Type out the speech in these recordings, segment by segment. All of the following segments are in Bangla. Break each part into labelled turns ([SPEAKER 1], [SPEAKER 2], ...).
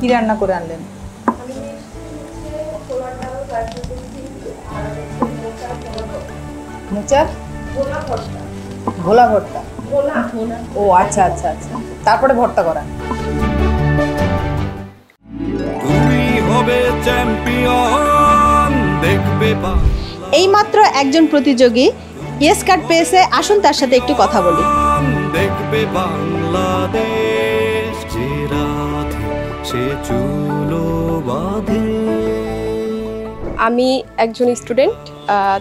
[SPEAKER 1] কি রান্না করে আনলেন? মোচার ভোলা ভর্তা। ও আচ্ছা আচ্ছা আচ্ছা, তারপরে ভর্তা করা।
[SPEAKER 2] তুমি হবে চ্যাম্পিয়ন, দেখবে
[SPEAKER 3] এইমাত্র একজন প্রতিযোগী ইয়েস কার্ড পেয়েছে, আসুন তার সাথে একটু কথা বলি।
[SPEAKER 2] দেখবে বাংলাদেশ, যে রাধে সে চুলো বাঁধে।
[SPEAKER 4] আমি একজন স্টুডেন্ট,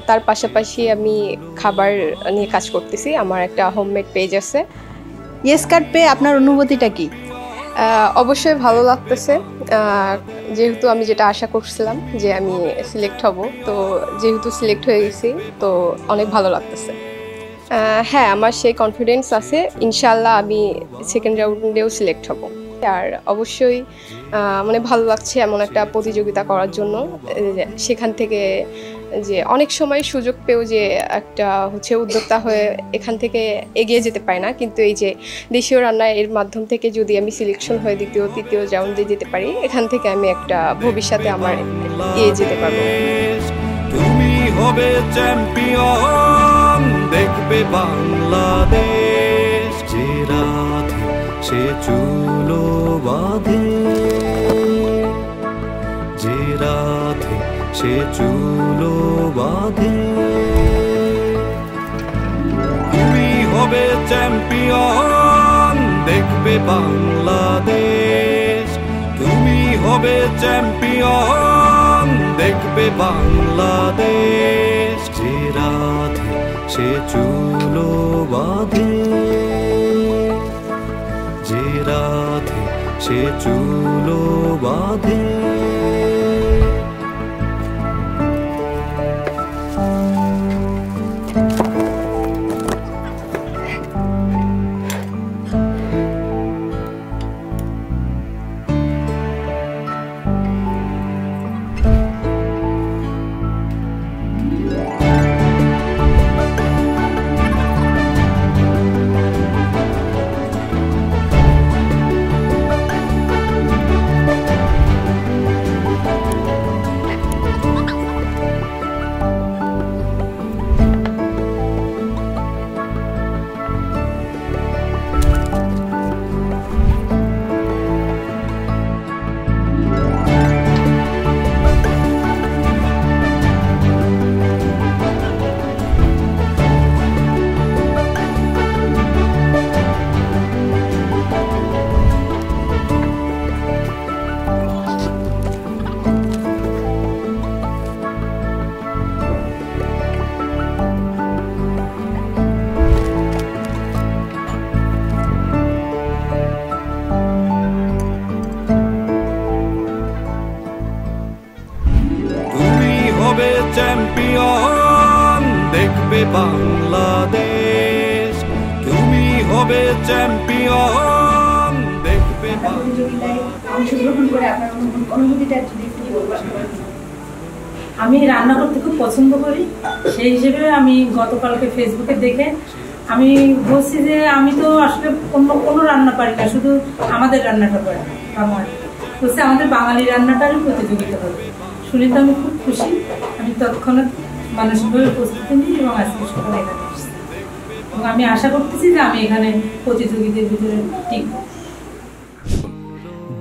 [SPEAKER 4] তার পাশাপাশি আমি খাবার নিয়ে কাজ করতেছি। আমার একটা হোমমেড পেজ আছে।
[SPEAKER 3] ইয়েস কার্ড পেয়ে আপনার অনুভূতিটা কি?
[SPEAKER 4] অবশ্যই ভালো লাগতেছে, যেহেতু আমি যেটা আশা করছিলাম যে আমি সিলেক্ট হব, তো যেহেতু সিলেক্ট হয়ে গেছি তো অনেক ভালো লাগতেছে। হ্যাঁ, আমার সেই কনফিডেন্স আছে, ইনশাআল্লাহ আমি সেকেন্ড রাউন্ডেও সিলেক্ট হব। আর অবশ্যই মানে ভালো লাগছে এমন একটা প্রতিযোগিতা করার জন্য। সেখান থেকে যে অনেক সময় সুযোগ পেয়েও যে একটা উদ্যোক্তা হয়ে এখান থেকে এগিয়ে যেতে পারি না, কিন্তু এই যে দেশীয় রান্না এর মাধ্যম থেকে যদি আমি সিলেকশন হয়ে দ্বিতীয় তৃতীয় রাউন্ডে যেতে পারি, এখান থেকে আমি একটা ভবিষ্যতে আমার এগিয়ে যেতে পারবো।
[SPEAKER 2] তুমি হবে চ্যাম্পিয়ন, দেখবে বাংলাদেশ, যে রাধে সে চুলো বাঁধে, যে রাধে সে চুলো বাঁধে। তুমি হবে চ্যাম্পিয়ন, দেখবে বাংলাদেশ, তুমি হবে চ্যাম্পিয়ন, দেখবে বাংলাদেশ, যে রাধে সে চুলো বাঁধে, যে রাধে সে চুলো বাঁধে। চ্যাম্পিয়ন, দেখবে বাংলাদেশ, তুমি হবে চ্যাম্পিয়ন, দেখবে।
[SPEAKER 1] অংশগ্রহণ করে আপনার অনুভূতিটা যদি একটু বলবেন।
[SPEAKER 5] আমি রান্না করতে খুব পছন্দ করি, সেই হিসেবে আমি গতকালকে ফেসবুকে দেখে আমি বলছি যে আমি তো আসলে অন্য কোনো রান্না পারি না, শুধু আমাদের রান্নাটা পারি। আমার বলছে আমাদের বাঙালি রান্নাটারই প্রতিযোগিতা হবে। শুনে তো আমি খুব খুশি। আমি তৎক্ষণাৎ মানসিকভাবে প্রস্তুতি নিই এবং আজকে সকালে এখানে এসেছি, এবং আমি আশা করতেছি যে আমি এখানে প্রতিযোগীদের ভিতরে টিকব।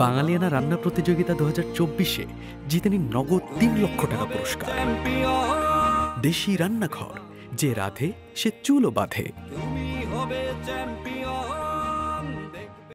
[SPEAKER 6] বাঙালিয়ানা রান্না প্রতিযোগিতা 2024-এ জিতেনি নগদ 3 লক্ষ টাকা পুরস্কার। দেশি রান্নাঘর, যে রাধে সে চুলো বাঁধে।
[SPEAKER 2] তুমি হবে চ্যাম্পিয়ন।